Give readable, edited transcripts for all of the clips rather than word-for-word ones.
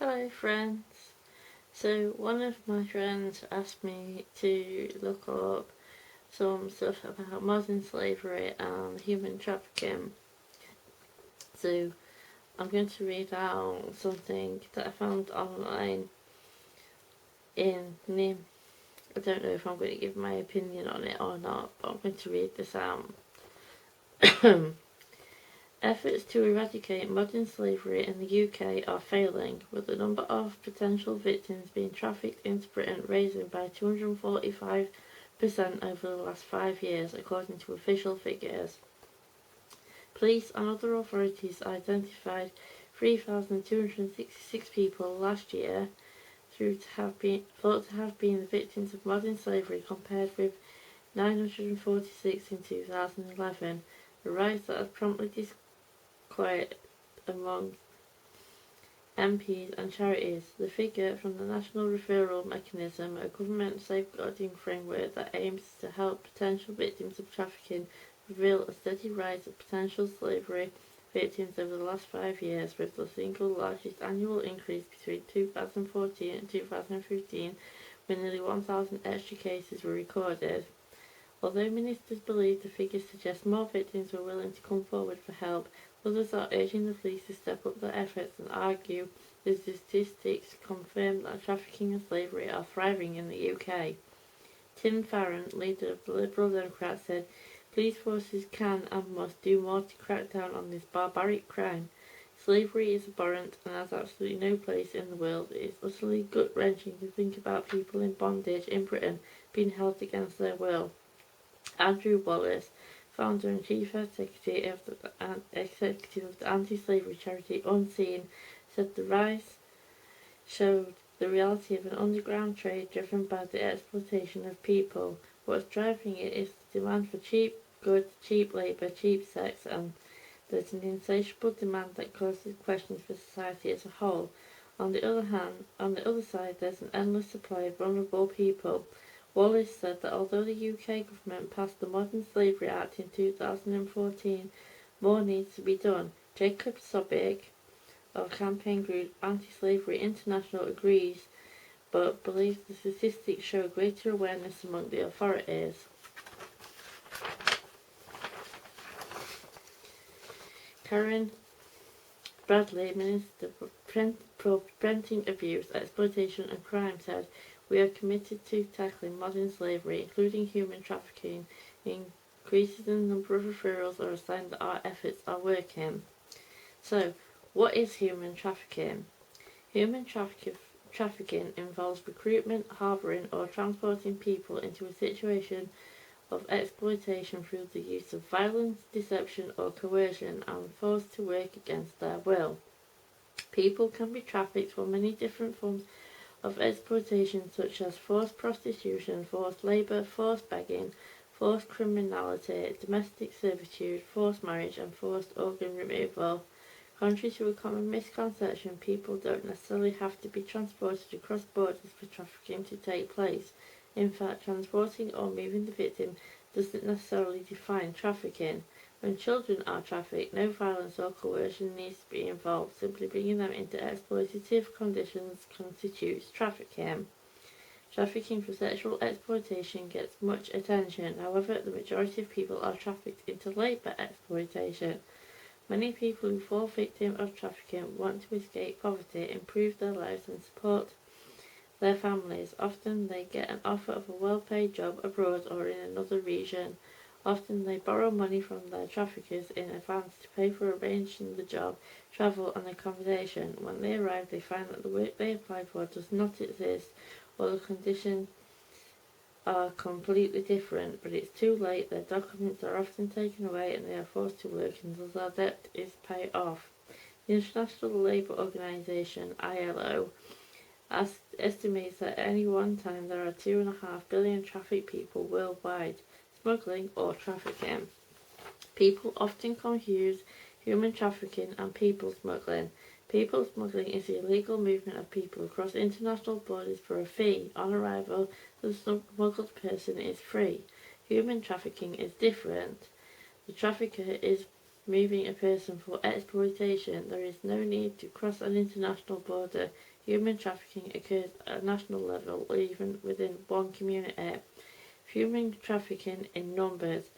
Hello friends. So one of my friends asked me to look up some stuff about modern slavery and human trafficking. So I'm going to read out something that I found online in the I don't know if I'm going to give my opinion on it or not, but I'm going to read this out. Efforts to eradicate modern slavery in the UK are failing, with the number of potential victims being trafficked into Britain rising by 245% over the last 5 years, according to official figures. Police and other authorities identified 3,266 people last year thought to have been the victims of modern slavery, compared with 946 in 2011, a rise that has promptly disquieted among MPs and charities. The figure from the National Referral Mechanism, a government safeguarding framework that aims to help potential victims of trafficking, revealed a steady rise of potential slavery victims over the last 5 years, with the single largest annual increase between 2014 and 2015, when nearly 1,000 extra cases were recorded. Although ministers believe the figures suggest more victims were willing to come forward for help, others are urging the police to step up their efforts and argue the statistics confirm that trafficking and slavery are thriving in the UK. Tim Farron, leader of the Liberal Democrats, said police forces can and must do more to crack down on this barbaric crime. Slavery is abhorrent and has absolutely no place in the world. It is utterly gut-wrenching to think about people in bondage in Britain being held against their will. Andrew Wallace, founder and chief executive of the anti-slavery charity Unseen, said the rise showed the reality of an underground trade driven by the exploitation of people. What's driving it is the demand for cheap goods, cheap labour, cheap sex, and there's an insatiable demand that causes questions for society as a whole. On the other side, there's an endless supply of vulnerable people. Wallace said that although the UK government passed the Modern Slavery Act in 2014, more needs to be done. Jacob Sobig of campaign group Anti-Slavery International agrees, but believes the statistics show greater awareness among the authorities. Karen Bradley, Minister for Preventing Abuse, Exploitation and Crime, said, "We are committed to tackling modern slavery, including human trafficking. Increases in the number of referrals are a sign that our efforts are working." So, what is human trafficking? Human trafficking involves recruitment, harbouring or transporting people into a situation of exploitation through the use of violence, deception or coercion, and forced to work against their will. People can be trafficked for many different forms of exploitation, such as forced prostitution, forced labour, forced begging, forced criminality, domestic servitude, forced marriage and forced organ removal. Contrary to a common misconception, people don't necessarily have to be transported across borders for trafficking to take place. In fact, transporting or moving the victim doesn't necessarily define trafficking. When children are trafficked, no violence or coercion needs to be involved. Simply bringing them into exploitative conditions constitutes trafficking. Trafficking for sexual exploitation gets much attention. However, the majority of people are trafficked into labour exploitation. Many people who fall victim of trafficking want to escape poverty, improve their lives and support their families. Often they get an offer of a well-paid job abroad or in another region. Often they borrow money from their traffickers in advance to pay for arranging the job, travel and accommodation. When they arrive, they find that the work they applied for does not exist, or the conditions are completely different, but it's too late. Their documents are often taken away and they are forced to work until their debt is paid off. The International Labour Organization, ILO, estimates that at any one time there are 2.5 billion trafficked people worldwide. Smuggling or trafficking. People often confuse human trafficking and people smuggling. People smuggling is the illegal movement of people across international borders for a fee. On arrival, the smuggled person is free. Human trafficking is different. The trafficker is moving a person for exploitation. There is no need to cross an international border. Human trafficking occurs at a national level or even within one community. Human trafficking in numbers.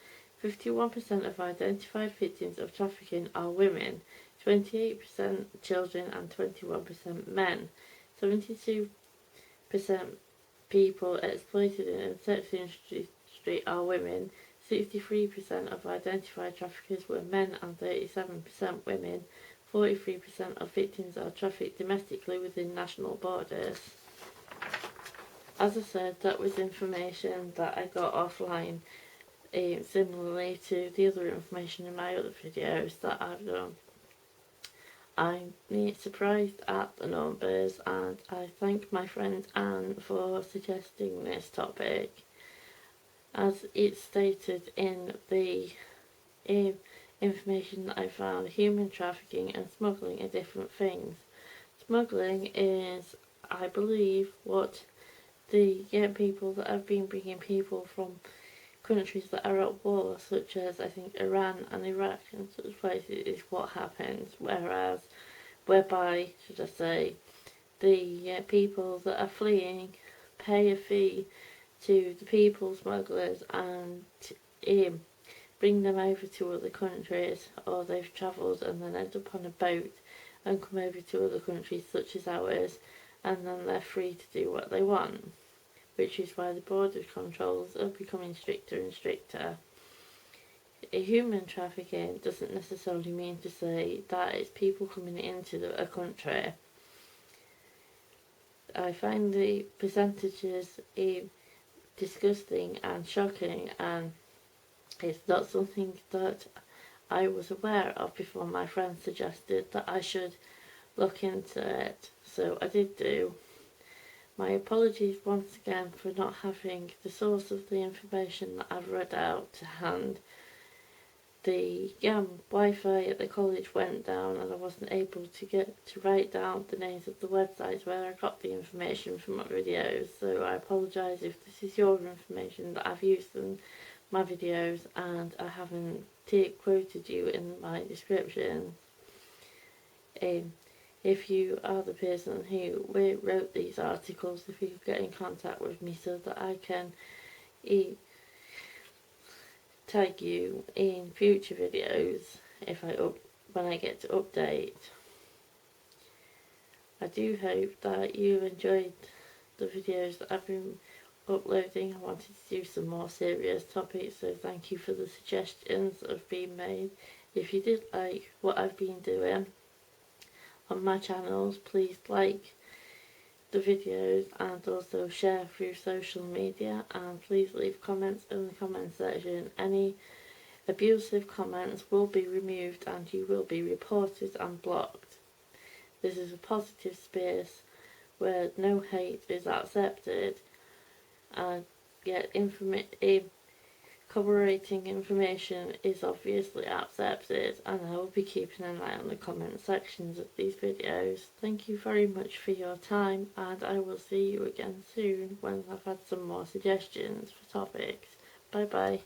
51% of identified victims of trafficking are women, 28% children and 21% men. 72% people exploited in the sex industry are women. 63% of identified traffickers were men and 37% women. 43% of victims are trafficked domestically within national borders. As I said, that was information that I got offline, similarly to the other information in my other videos that I've done. I'm surprised at the numbers, and I thank my friend Anne for suggesting this topic. As it's stated in the information that I found, human trafficking and smuggling are different things. Smuggling is, I believe, what the people that have been bringing people from countries that are at war, such as I think Iran and Iraq and such places, is what happens. Whereby, should I say, the people that are fleeing pay a fee to the people smugglers and bring them over to other countries, or they've travelled and then end up on a boat and come over to other countries such as ours, and then they're free to do what they want, which is why the border controls are becoming stricter and stricter. Human trafficking doesn't necessarily mean to say that it's people coming into a country. I find the percentages disgusting and shocking, and it's not something that I was aware of before my friend suggested that I should look into it, so I did do. My apologies once again for not having the source of the information that I've read out to hand. The Wi-Fi at the college went down and I wasn't able to write down the names of the websites where I got the information from my videos, so I apologise if this is your information that I've used in my videos and I haven't quoted you in my description. If you are the person who wrote these articles, if you could get in contact with me so that I can tag you in future videos when I get to update. I do hope that you enjoyed the videos that I've been uploading. I wanted to do some more serious topics, so thank you for the suggestions that have been made. If you did like what I've been doing on my channels, please like the videos and also share through social media, and please leave comments in the comment section. Any abusive comments will be removed and you will be reported and blocked. This is a positive space where no hate is accepted, and yet corroborating information is obviously accepted, and I will be keeping an eye on the comment sections of these videos. Thank you very much for your time, and I will see you again soon when I've had some more suggestions for topics. Bye bye.